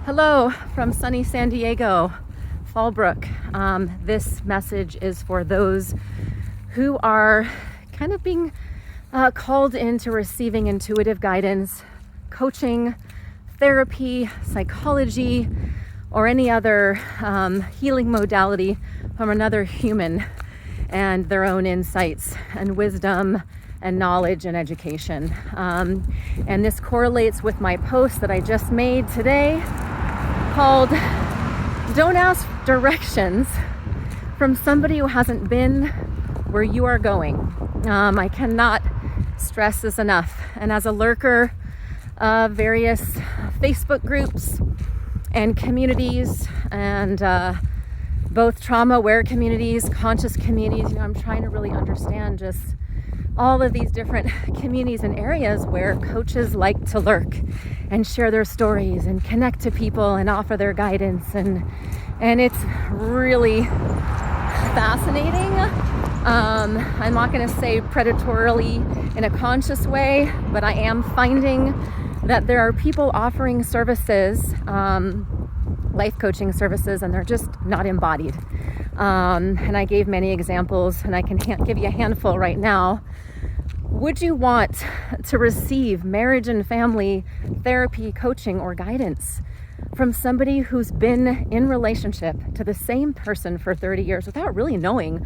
Hello from sunny San Diego, Fallbrook. This message is for those who are kind of being called into receiving intuitive guidance, coaching, therapy, psychology, or any other healing modality from another human and their own insights and wisdom and knowledge and education. And this correlates with my post that I just made today called "Don't Ask Directions from Somebody Who Hasn't Been Where You Are Going." I cannot stress this enough. And as a lurker of various Facebook groups and communities and both trauma-aware communities, conscious communities, I'm trying to really understand just all of these different communities and areas where coaches like to lurk and share their stories and connect to people and offer their guidance, and it's really fascinating. I'm not going to say predatorily in a conscious way, but I am finding that there are people offering services, life coaching services, and they're just not embodied. And I gave many examples, and I can give you a handful right now. Would you want to receive marriage and family therapy, coaching, or guidance from somebody who's been in relationship to the same person for 30 years without really knowing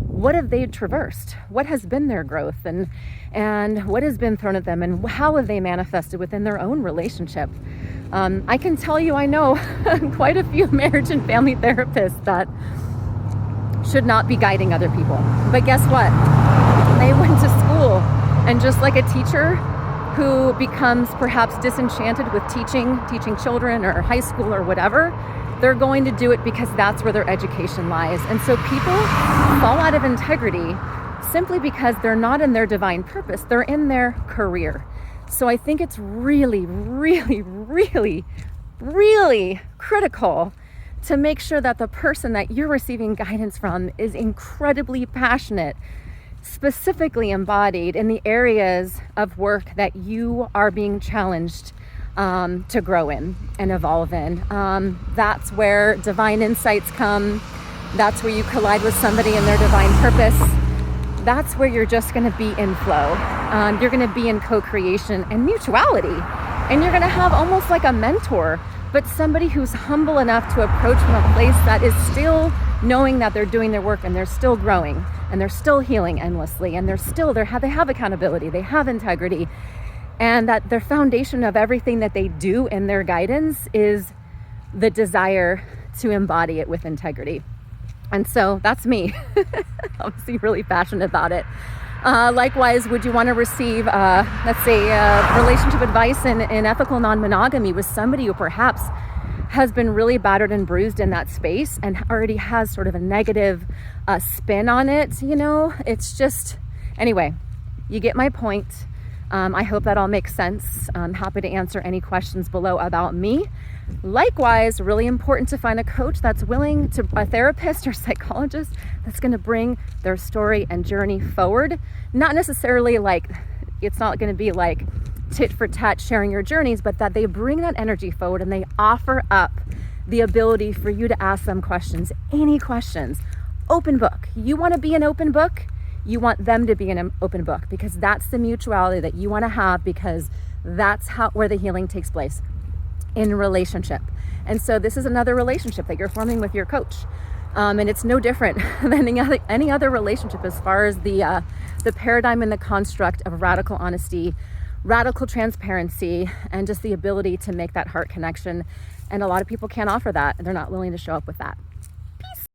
what have they traversed, what has been their growth, and what has been thrown at them, and how have they manifested within their own relationship? I can tell you I know quite a few marriage and family therapists that should not be guiding other people. But guess what? They went to school, and just like a teacher who becomes perhaps disenchanted with teaching children or high school or whatever, they're going to do it because that's where their education lies. And so people fall out of integrity simply because they're not in their divine purpose, they're in their career. So I think it's really, really, really, really critical to make sure that the person that you're receiving guidance from is incredibly passionate, specifically embodied in the areas of work that you are being challenged to grow in and evolve in. That's where divine insights come. That's where you collide with somebody in their divine purpose. That's where you're just going to be in flow. You're going to be in co-creation and mutuality. And you're going to have almost like a mentor, but somebody who's humble enough to approach from a place that is still knowing that they're doing their work, and they're still growing, and they're still healing endlessly, and they have accountability, they have integrity, and that their foundation of everything that they do in their guidance is the desire to embody it with integrity. And so that's me. Obviously really passionate about it. Likewise, would you want to receive, let's say, relationship advice in ethical non-monogamy with somebody who perhaps has been really battered and bruised in that space and already has sort of a negative spin on it? It's just, anyway, you get my point. I hope that all makes sense. I'm happy to answer any questions below about me. Likewise, really important to find a coach that's willing to, a therapist or psychologist that's going to bring their story and journey forward. Not necessarily like, it's not going to be like tit for tat sharing your journeys, but that they bring that energy forward and they offer up the ability for you to ask them questions, any questions. Open book. You want to be an open book? You want them to be an open book, because that's the mutuality that you want to have, because that's where the healing takes place, in relationship. And so this is another relationship that you're forming with your coach. And it's no different than any other relationship as far as the paradigm and the construct of radical honesty, radical transparency, and just the ability to make that heart connection. And a lot of people can't offer that, and they're not willing to show up with that.